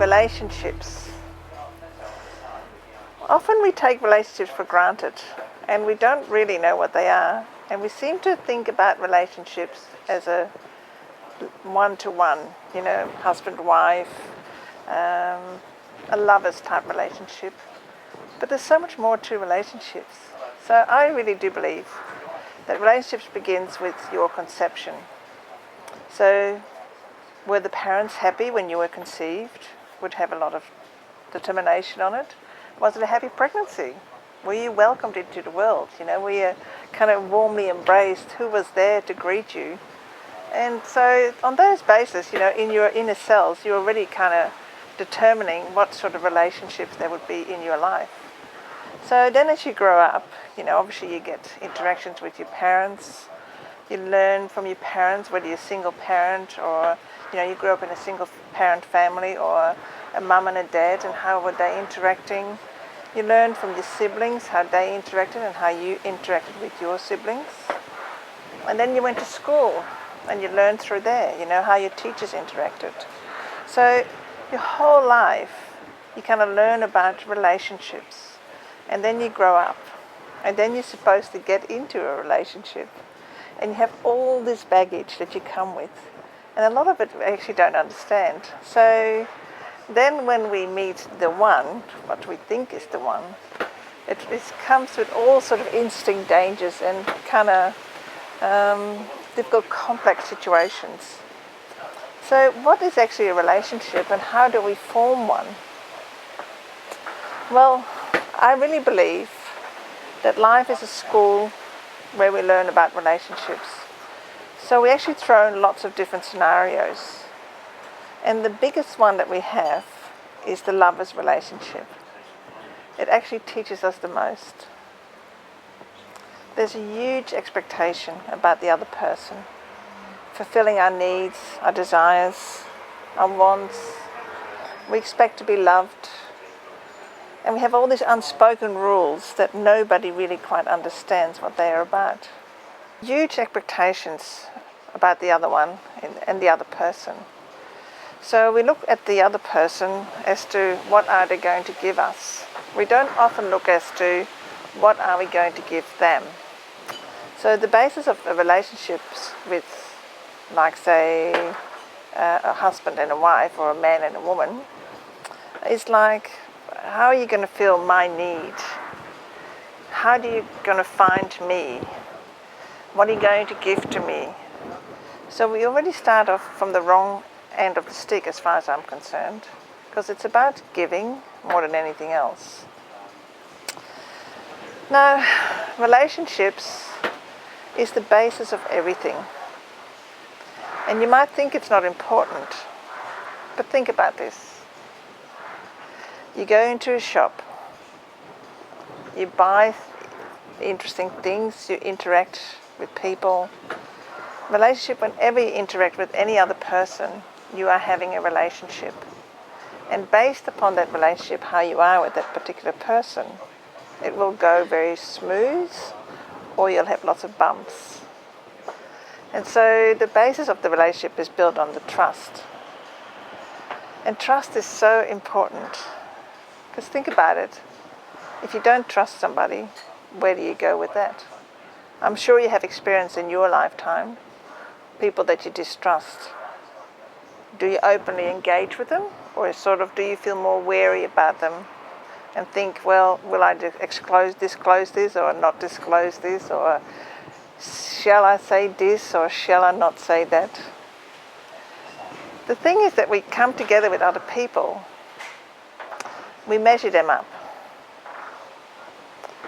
relationships. Often we take relationships for granted and we don't really know what they are, and we seem to think about relationships as a one-to-one, husband-wife, a lovers type relationship. But there's so much more to relationships. So I really do believe that relationships begins with your conception. So were the parents happy when you were conceived? Would have a lot of determination on it. Was it a happy pregnancy? Were you welcomed into the world? Were you kind of warmly embraced? Who was there to greet you? And so on those bases, in your inner cells, you're already kind of determining what sort of relationships there would be in your life. So then as you grow up, obviously you get interactions with your parents. You learn from your parents, whether you're a single parent or, you grew up in a single parent family, or a mum and a dad, and how were they interacting. You learn from your siblings how they interacted and how you interacted with your siblings. And then you went to school and you learned through there, how your teachers interacted. So your whole life you kind of learn about relationships. And then you grow up, and then you're supposed to get into a relationship, and you have all this baggage that you come with, and a lot of it we actually don't understand. So then when we meet the one, what we think is the one, it comes with all sort of interesting dangers and kind of difficult, complex situations. So what is actually a relationship, and how do we form one? Well, I really believe that life is a school where we learn about relationships. So we actually throw in lots of different scenarios. And the biggest one that we have is the lover's relationship. It actually teaches us the most. There's a huge expectation about the other person, fulfilling our needs, our desires, our wants. We expect to be loved. And we have all these unspoken rules that nobody really quite understands what they are about. Huge expectations about the other one and the other person. So we look at the other person as to what are they going to give us. We don't often look as to what are we going to give them. So the basis of relationships with, like say, a husband and a wife, or a man and a woman, is like, how are you going to fill my need? How are you going to find me? What are you going to give to me? So we already start off from the wrong end of the stick as far as I'm concerned, because it's about giving more than anything else. Now, relationships is the basis of everything. And you might think it's not important, but think about this. You go into a shop, you buy interesting things, you interact with people. Relationship, whenever you interact with any other person, you are having a relationship. And based upon that relationship, how you are with that particular person, it will go very smooth, or you'll have lots of bumps. And so the basis of the relationship is built on the trust. And trust is so important. Because think about it, if you don't trust somebody, where do you go with that? I'm sure you have experience in your lifetime, people that you distrust. Do you openly engage with them, or sort of do you feel more wary about them and think, well, will I disclose this or not disclose this, or shall I say this or shall I not say that? The thing is that we come together with other people, we measure them up.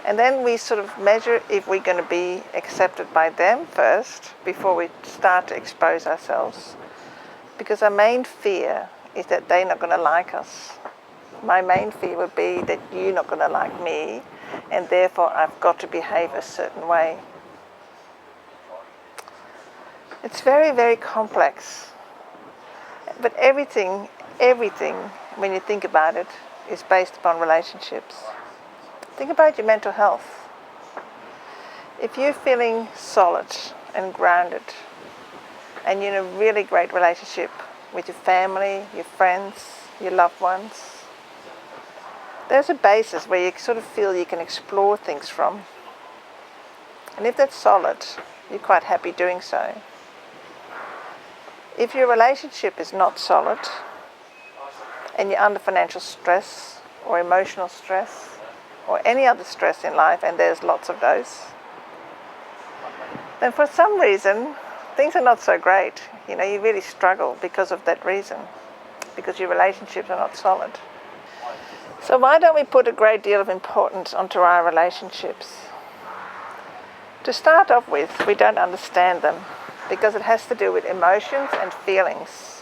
And then we sort of measure if we're going to be accepted by them first before we start to expose ourselves. Because our main fear is that they're not going to like us. My main fear would be that you're not going to like me, and therefore I've got to behave a certain way. It's very, very complex. But everything, when you think about it, is based upon relationships. Think about your mental health. If you're feeling solid and grounded, and you're in a really great relationship with your family, your friends, your loved ones. There's a basis where you sort of feel you can explore things from. And if that's solid, you're quite happy doing so. If your relationship is not solid, and you're under financial stress or emotional stress or any other stress in life, and there's lots of those, then for some reason things are not so great. You really struggle because of that reason, because your relationships are not solid. So why don't we put a great deal of importance onto our relationships? To start off with, we don't understand them because it has to do with emotions and feelings.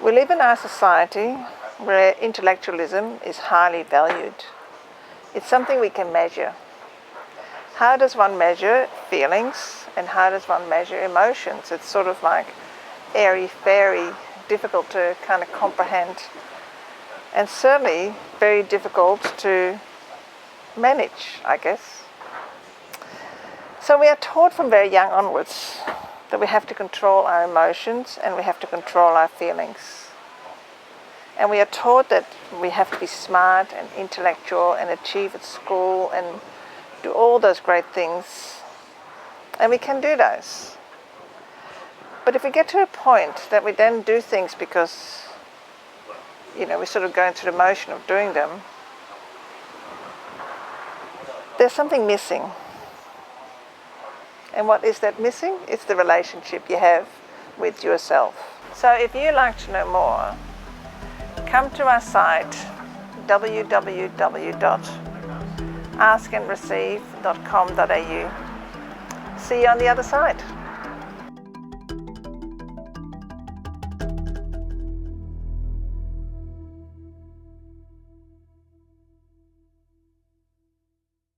We live in our society where intellectualism is highly valued. It's something we can measure. How does one measure feelings and how does one measure emotions? It's sort of like airy-fairy, difficult to kind of comprehend, and certainly very difficult to manage, I guess. So we are taught from very young onwards that we have to control our emotions and we have to control our feelings. And we are taught that we have to be smart and intellectual and achieve at school and do all those great things. And we can do those. But if we get to a point that we then do things because, we're sort of going through the motion of doing them, there's something missing. And what is that missing? It's the relationship you have with yourself. So if you'd like to know more, come to our site www.askandreceive.com.au. See you on the other side.